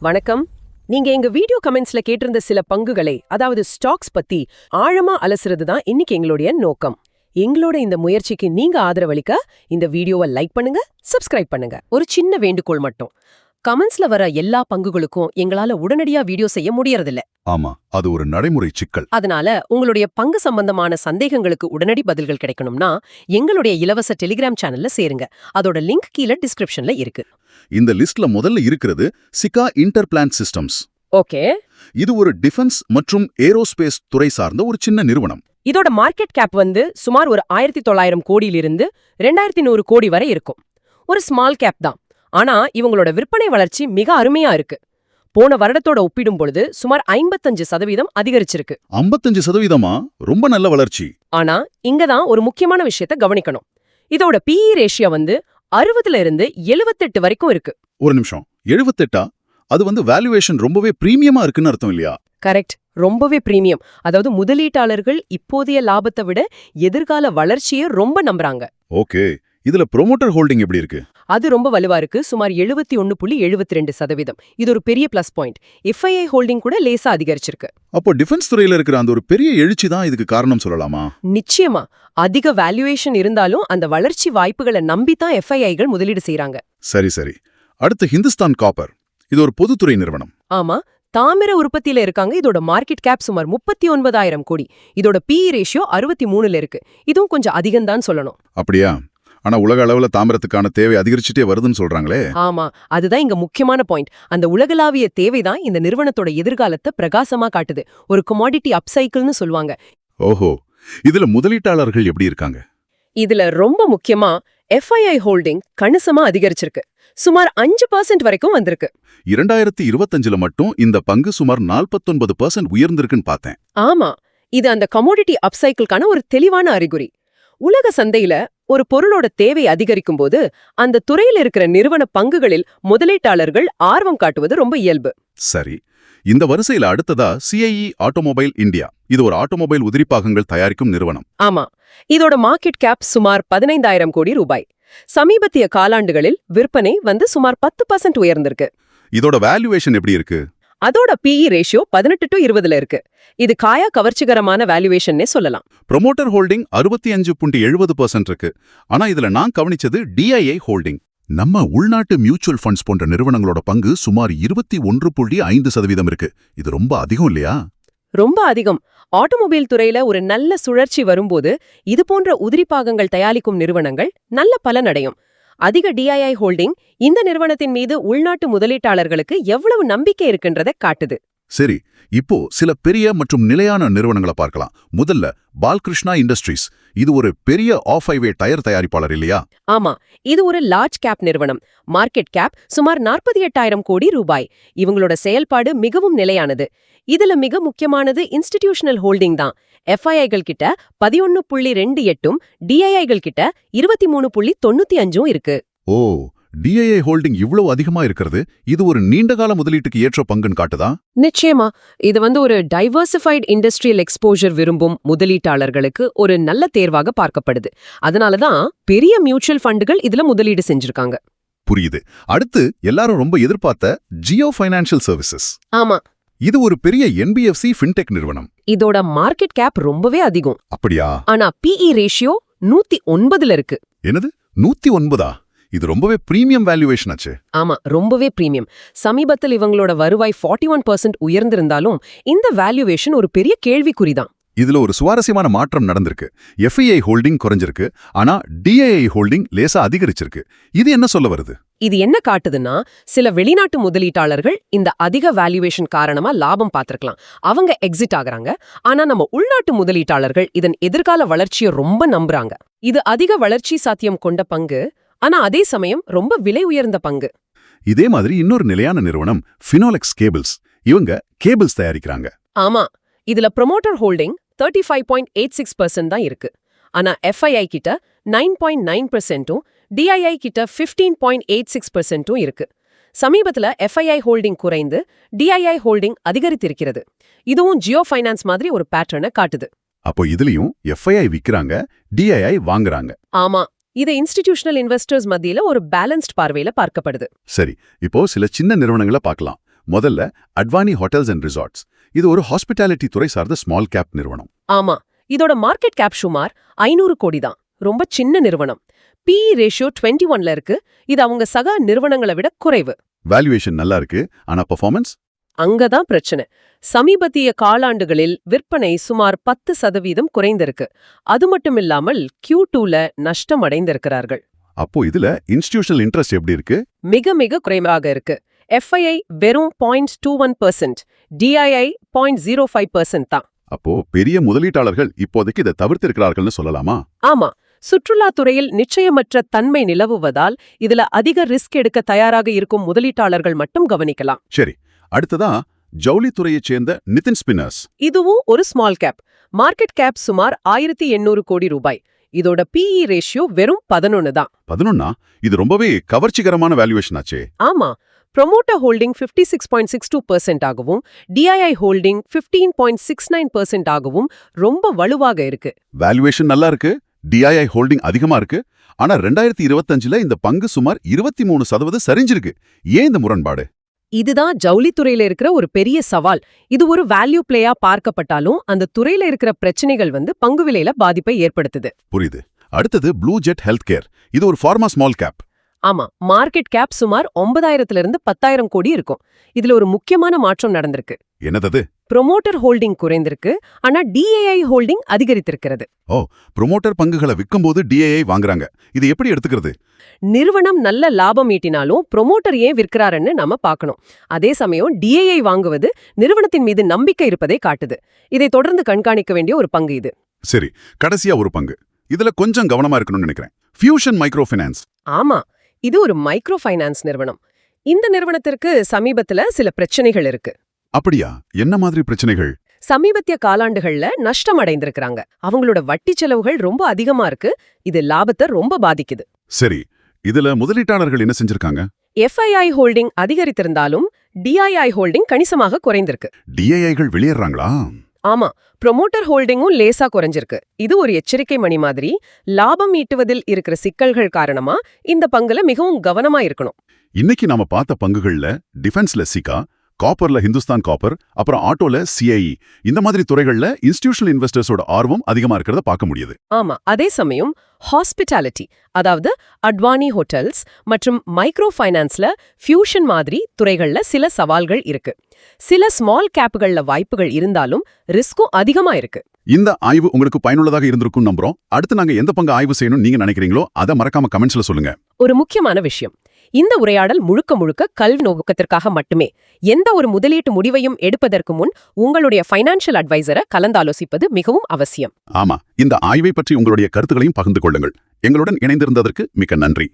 வணக்கம். நீங்க எங்க வீடியோ கமெண்ட்ஸ்ல கேட்டிருந்த சில பங்குகளை, அதாவது ஸ்டாக்ஸ் பத்தி ஆழமா அலசுறது தான் இன்னைக்கு எங்களுடைய நோக்கம். எங்களோட இந்த முயற்சிக்கு நீங்க ஆதரவளிக்க இந்த வீடியோவை லைக் பண்ணுங்க, சப்ஸ்கிரைப் பண்ணுங்க. ஒரு சின்ன வேண்டுகோள் மட்டும். கமெண்ட்ஸ்ல வர எல்லா பங்குகளுக்கும் எங்களால உடனடியா வீடியோ செய்ய முடியறதில்ல. ஆமா, அது ஒரு நடைமுறை சிக்கல். அதனால உங்களுடைய பங்கு சம்பந்தமான சந்தேகங்களுக்கு உடனடி பதில்கள் கிடைக்கணும்னா எங்களுடைய இலவச டெலிகிராம் சேனல்ல சேருங்க. அதோட லிங்க் கீழே டிஸ்கிரிப்ஷன்ல இருக்கு. இந்த லிஸ்ட்ல முதல்ல இருக்கிறது சிகா இன்டர்பிளான்ட் சிஸ்டம்ஸ். ஓகே. இது ஒரு டிஃபென்ஸ் மற்றும் ஏரோஸ்பேஸ் துறை சார்ந்த ஒரு சின்ன நிறுவனம். இதோட மார்க்கெட் கேப் சுமார் ஒரு 1900 கோடியிலிருந்து 2100 கோடி வரை இருக்கும். ஒரு ஸ்மால் கேப் தான். ஆனா இவங்களோட விற்பனை வளர்ச்சி மிக அருமையா இருக்கு. போன வருடத்தோட ஒப்பிடும் பொழுது சுமார் 55% அதிகரிச்சிருக்கு. 55%? ரொம்ப நல்ல வளர்ச்சி. ஆனா இங்கதான் ஒரு முக்கியமான விஷயத்த கவனிக்கணும். இதோட PE ரேஷியோ 60ல இருந்து 78 வரைக்கும் இருக்கு. ஒரு நிமிஷம், 78? அது வேல்யூவேஷன் ரொம்பவே பிரீமியமா இருக்குன்னு அர்த்தம் இல்லையா? கரெக்ட், ரொம்பவே பிரீமியம். அதாவது முதலீட்டாளர்கள் இப்போதைய லாபத்தை விட எதிர்கால வளர்ச்சியை ரொம்ப நம்புறாங்க. ஓகே. இதுல ப்ரொமோட்டர் ஹோல்டிங் எப்படி இருக்கு? அது ரொம்ப வலுவா இருக்கு. சுமார் 71.72%. இது ஒரு பெரிய பிளஸ் பாயிண்ட். FII ஹோல்டிங் கூட லேசா அதிகரிச்சிருக்கு. அப்போ டிஃபென்ஸ் துறையில இருக்கிற அந்த ஒரு பெரிய எழுச்சி தான் இதுக்கு காரணம் சொல்லலாமா? நிச்சயமா. அதிக வேல்யூவேஷன் இருந்தாலும் அந்த வளர்ச்சி வாய்ப்புகளை நம்பித்தான் FIIகள் முதலீடு செய்யறாங்க. சரி. அடுத்து ஹிந்துஸ்தான் காப்பர். இது ஒரு பொதுத்துறை நிறுவனம். ஆமா, தாமிர உற்பத்தியில இருக்காங்க. இதோட மார்க்கெட் கேப் சுமார் 39,000 கோடி. இதோட PE ரேஷியோ 63ல இருக்கு. இதுவும் கொஞ்சம் அதிகம்தான் சொல்லணும். அப்படியா? ஆனா உலக அளவுல தாமிரத்துக்கான தேவை அதிகரிச்சுட்டே வருதுன்னு சொல்றாங்களே. ஆமா, அதுதான் இங்க முக்கியமான பாயிண்ட். அந்த உலகளாவிய தேவைதான் இந்த நிறுவனத்தோட எதிர்காலத்தை பிரகாசமா காட்டுது. ஒரு கமாடிட்டி அப்சைக்கிள்னு சொல்லுவாங்க. ஓஹோ, இதுல முதலீட்டாளர்கள் எப்படி இருக்காங்க? இதுல ரொம்ப முக்கியமா FII ஹோல்டிங் கணிசமா அதிகரிச்சிருக்கு. சுமார் 5% வரைக்கும் வந்திருக்கு. 2025ல மட்டும் இந்த பங்கு சுமார் 49% உயர்ந்திருக்குன்னு பார்த்தேன். ஆமா, இது அந்த கமோடிட்டி அப்சைக்கிள்கான ஒரு தெளிவான அறிகுறி. உலக சந்தையில ஒரு பொருளோட தேவை அதிகரிக்கும் போது அந்த துறையில் இருக்கிற நிறுவன பங்குகளில் முதலீட்டாளர்கள் ஆர்வம் காட்டுவது ரொம்ப இயல்பு. சரி, இந்த வரிசையில அடுத்ததா CIE ஆட்டோமொபைல் இந்தியா. இது ஒரு ஆட்டோமொபைல் உதிரிப்பாகங்கள் தயாரிக்கும் நிறுவனம். ஆமா, இதோட மார்க்கெட் கேப் சுமார் 15,000 கோடி ரூபாய். சமீபத்திய காலாண்டுகளில் விற்பனை சுமார் 10% உயர்ந்திருக்கு. இதோட வேல்யூவேஷன் எப்படி இருக்கு? அதோட PE ரேஷியோ 18-20ல இருக்கு. இது காயா கவர்ச்சிகரமான வேல்யூவேஷன்னே சொல்லலாம். ப்ரொமோட்டர் ஹோல்டிங் 65.70% இருக்கு. ஆனா இதுல நான் கவனிச்சது DII ஹோல்டிங். நம்ம உள்நாட்டு மியூச்சுவல் ஃபண்ட்ஸ் போன்ற நிறுவனங்களோட பங்கு சுமார் 21.5% இருக்கு. இது ரொம்ப அதிகம் இல்லையா? ரொம்ப அதிகம். ஆட்டோமொபைல் துறையில ஒரு நல்ல சுழற்சி வரும்போது இது போன்ற உதிரிப்பாகங்கள் தயாரிக்கும் நிறுவனங்கள் நல்ல பலனடையும். அதிக DII ஹோல்டிங் இந்த நிறுவனத்தின் மீது உள்நாட்டு முதலீட்டாளர்களுக்கு எவ்வளவு நம்பிக்கை இருக்குன்றதை காட்டுது. சரி, இப்போ சில பெரிய மற்றும் நிலையான நிறுவனங்களை பார்க்கலாம். முதல்ல பால்கிருஷ்ணா இண்டஸ்ட்ரீஸ். இது ஒரு பெரிய ஆஃப் ஹைவே டயர் தயாரிப்பாளர் இல்லையா? ஆமா, இது ஒரு லார்ஜ் கேப் நிறுவனம். மார்க்கெட் கேப் சுமார் 48,000 கோடி ரூபாய். இவங்களோட செயல்பாடு மிகவும் நிலையானது. இதுல மிக முக்கியமானது இன்ஸ்டிடியூஷனல் ஹோல்டிங் தான். FIIகள் கிட்ட 11.28ம் DIIகள் கிட்ட 23.95ம் இருக்கு. ஓ, DII ஹோல்டிங் இவ்வளவு அதிகமா இருக்கிறது இது ஒரு நீண்டகால முதலீட்டுக்கு ஏற்ற பங்குன்னு காட்டுதா? நிச்சயமா, இது ஒரு டைவர்சிஃபைட் இண்டஸ்ட்ரியல் எக்ஸ்போஜர் விரும்பும் முதலீட்டாளர்களுக்கு ஒரு நல்ல தேர்வாக பார்க்கப்படுது. அதனாலதான் பெரிய மியூச்சுவல் ஃபண்டுகள் இதுல முதலீடு செஞ்சிருக்காங்க. புரியுது. அடுத்து எல்லாரும் ரொம்ப எதிர்பார்த்த ஜியோ ஃபைனான்ஷியல் சர்வீசஸ். ஆமா, இது ஒரு பெரிய NBFC ஃபின்டெக் நிறுவனம். இதோட மார்க்கெட் கேப் ரொம்பவே அதிகம். அப்படியா? ஆனா PE ரேஷியோ 109ல இருக்கு. என்னது, 109? இது ரொம்பவே பிரீமியம் வேல்யூவேஷன் ஆச்சு. ஆமா, ரொம்பவே பிரீமியம். சமீபத்தில் இவங்களோட வருவாய் 41% உயர்ந்திருந்தாலும் இந்த வேல்யூவேஷன் ஒரு பெரிய கேள்விக்குறிதான். இதுல ஒரு சுவாரஸ்யமான மாற்றம் நடந்திருக்கு. FII ஹோல்டிங் குறைஞ்சிருக்கு, ஆனா DII ஹோல்டிங் லேசா அதிகரிச்சிருக்கு. இது என்ன சொல்ல வருது? இது என்ன காட்டுதுன்னா, சில வெளிநாட்டு முதலீட்டாளர்கள் இந்த அதிக வேல்யூவேஷன் காரணமா லாபம் பார்த்திருக்கலாம். அவங்க எக்ஸிட் ஆகுறாங்க. ஆனா நம்ம உள்நாட்டு முதலீட்டாளர்கள் இதன் எதிர்கால வளர்ச்சியை ரொம்ப நம்புறாங்க. இது அதிக வளர்ச்சி சாத்தியம் கொண்ட பங்கு, ஆனா அதே சமயம் ரொம்ப விலை உயர்ந்த பங்கு. இதே மாதிரி இன்னொரு நிலையான நிறுவனம் ஃபினோலெக்ஸ் கேபிள்ஸ். இவங்க கேபிள்ஸ் தயாரிக்கிறாங்க. ஆமா, இதுல ப்ரொமோட்டர் ஹோல்டிங் 35.86% தான் இருக்கு. ஆனா FII கிட்ட 9.9%ம் DII கிட்ட 15.86%ம் இருக்கு. சமீபத்துல FII ஹோல்டிங் குறைந்து DII ஹோல்டிங் அதிகரித்திருக்கிறது. இதுவும் ஜியோ ஃபைனான்ஸ் மாதிரி ஒரு பேட்டர்னை காட்டுது. அப்போ இதுலயும் FII விக்கிறாங்க, DII வாங்குறாங்க. ஆமா, இது இன்ஸ்டிடியூஷனல் இன்வெஸ்டர்ஸ் மத்தியில ஒரு பேலன்ஸ்ட் பார்வையில பார்க்கப்படுது. சரி, இப்போ சில சின்ன நிறுவனங்களை பார்க்கலாம். முதல்ல அட்வானி ஹோட்டல்ஸ் அண்ட் ரிசார்ட்ஸ். இது ஒரு ஹாஸ்பிட்டாலிட்டி துறை சார்ந்த ஸ்மால் கேப் நிறுவனம். ஆமா, இதோட மார்க்கெட் கேப் சுமார் 500 கோடி தான். ரொம்ப சின்ன நிறுவனம். PE ரேஷியோ 21ல இருக்கு. இது அவங்க சக நிறுவனங்களை விட குறைவு. வேல்யூவேஷன் நல்லா இருக்கு, ஆனா பெர்ஃபார்மன்ஸ் அங்கதான் பிரச்சனை. சமீபத்திய காலாண்டுகளில் விற்பனை சுமார் 10% குறைந்திருக்கு. அது மட்டுமில்லாமல் Q2ல நஷ்டம் அடைந்திருக்கிறார்கள். அப்போ இதுல இன்ஸ்டிடியூஷனல் இன்ட்ரெஸ்ட் எப்படி இருக்கு? மிக மிக குறைவாக இருக்கு. FII வெறும் 0.21%, DII 0.05% தான். அப்போ பெரிய முதலீட்டாளர்கள் இப்போதைக்கு இதை தவிர்த்திருக்கிறார்கள்னு சொல்லலாமா? ஆமா, சுற்றுலாத்துறையில் நிச்சயமற்ற தன்மை நிலவுவதால் இதுல அதிக ரிஸ்க் எடுக்க தயாராக இருக்கும் முதலீட்டாளர்கள் மட்டும் கவனிக்கலாம். சரி, அடுத்ததா ஜவுளித்துறையைச் சேர்ந்த நிதின் ஸ்பின்னர்ஸ். இதுவும் ஒரு ஸ்மால் கேப். மார்க்கெட் கேப் சுமார் 1800 கோடி ரூபாய். இதோட PE ரேஷியோ வெறும் 11 தான். 11? இது ரொம்பவே கவர்ச்சிகரமான வேல்யூவேஷன் ஆச்சே. ஆமா, ப்ரொமோட்டர் ஹோல்டிங் 56.62% ஆகவும் DII ஹோல்டிங் 15.69% ஆகவும் ரொம்ப வலுவாக இருக்கு. வேல்யூவேஷன் நல்லா இருக்கு, DII ஹோல்டிங் அதிகமா இருக்கு. ஆனா 2025ல இந்த பங்கு சுமார் 23% சரிஞ்சிருக்கு. ஏன் இந்த முரண்பாடு? இதுதான் ஜவுளித்துறையில இருக்கிற ஒரு பெரிய சவால். இது ஒரு வேல்யூ பிளேயா பார்க்கப்பட்டாலும் அந்த துறையில இருக்கிற பிரச்சனைகள் பங்கு விலையில பாதிப்பை ஏற்படுத்துது. புரியுது. அடுத்தது ப்ளூ ஜெட் ஹெல்த் கேர். இது ஒரு ஃபார்மா ஸ்மால் கேப். ஆமா, மார்க்கெட் கேப் சுமார் 9000 10,000 கோடி இருக்கும். இதுல ஒரு முக்கியமான மாற்றம் நடந்திருக்கு. என்னது? ப்ரொமோட்டர் ஹோல்டிங் குறைந்திருக்கு, ஆனா DII ஹோல்டிங் அதிகரித்திருக்கிறது. ப்ரொமோட்டர் பங்குகளை விற்கும்போது DII வாங்குறாங்க. இது எப்படி எடுத்துக்கிறது? நிறுவனம் நல்ல லாபம் ஈட்டினாலும் ப்ரொமோட்டர் ஏன் விற்கிறாருன்னு நாம பார்க்கணும். அதே சமயம் DII வாங்குவது நிறுவனத்தின் மீது நம்பிக்கை இருப்பதை காட்டுது. இதை தொடர்ந்து கண்காணிக்க வேண்டிய ஒரு பங்கு இது. சரி, கடைசியா ஒரு பங்கு. இதுல கொஞ்சம் கவனமா இருக்கணும்னு நினைக்கிறேன். Fusion micro finance. ஆமா, இது ஒரு மைக்ரோ ஃபைனான்ஸ் நிறுவனம். இந்த நிறுவனத்திற்கு சமீபத்துல சில பிரச்சனைகள் இருக்கு. அப்படியா? என்ன மாதிரி பிரச்சனைகள்? சமீபத்திய காலாண்டுகள்ல நஷ்டம் அடைந்திருக்கிறாங்க. அவங்களோட வட்டி செலவுகள் ரொம்ப அதிகமா இருக்கு. இது லாபத்தை ரொம்ப பாதிக்குது. சரி, இதுல முதலீட்டாளர்கள் என்ன செஞ்சிருக்காங்க? FII ஹோல்டிங் அதிகரித்திருந்தாலும் DII ஹோல்டிங் கணிசமாக குறைந்திருக்கு. DIIகள் வெளியேறாங்களா? ஆமா, ப்ரொமோட்டர் ஹோல்டிங்கும் லேசா குறைஞ்சிருக்கு. இது ஒரு எச்சரிக்கை மணி மாதிரி. லாபம் ஈட்டுவதில் இருக்கிற சிக்கல்கள் காரணமா இந்த பங்குல மிகவும் கவனமா இருக்கணும். இன்னைக்கு நாம பார்த்த பங்குகள்ல டிஃபென்ஸ்ல சிகா, காப்பர்ல ஹிந்துஸ்தான் காப்பர், அப்புறம் ஆட்டோல CIE, இந்த மாதிரி துறைகள்ல இன்ஸ்டிடியூஷனல் இன்வெஸ்டர்ஸோட ஆர்வம் அதிகமா இருக்கிறத பார்க்க முடியுது. ஆமா, அதே சமயம் ஹாஸ்பிட்டாலிட்டி, அதாவது அட்வானி ஹோட்டல்ஸ் மற்றும் மைக்ரோ ஃபைனான்ஸ்ல ஃபியூஷன் மாதிரி துறைகள்ல சில சவால்கள் இருக்கு. சில ஸ்மால் கேப்புகள்ல வாய்ப்புகள் இருந்தாலும் ரிஸ்க்கும் அதிகமா இருக்கு. இந்த ஆய்வு உங்களுக்கு பயனுள்ளதாக இருந்திருக்கும் நம்புறோம். அடுத்து நாங்க எந்த பங்கு ஆய்வு செய்யணும் நீங்க நினைக்கிறீங்களோ அதை மறக்காம கமெண்ட்ஸ்ல சொல்லுங்க. ஒரு முக்கியமான விஷயம், இந்த உரையாடல் முழுக்க முழுக்க கல்வி நோக்கத்திற்காக மட்டுமே. எந்த ஒரு முதலீட்டு முடிவையும் எடுப்பதற்கு முன் உங்களுடைய ஃபைனான்ஷியல் அட்வைசரை கலந்தாலோசிப்பது மிகவும் அவசியம். ஆமா, இந்த ஆய்வை பற்றி உங்களுடைய கருத்துக்களையும் பகிர்ந்து கொள்ளுங்கள். எங்களுடன் இணைந்திருந்ததற்கு மிக்க நன்றி.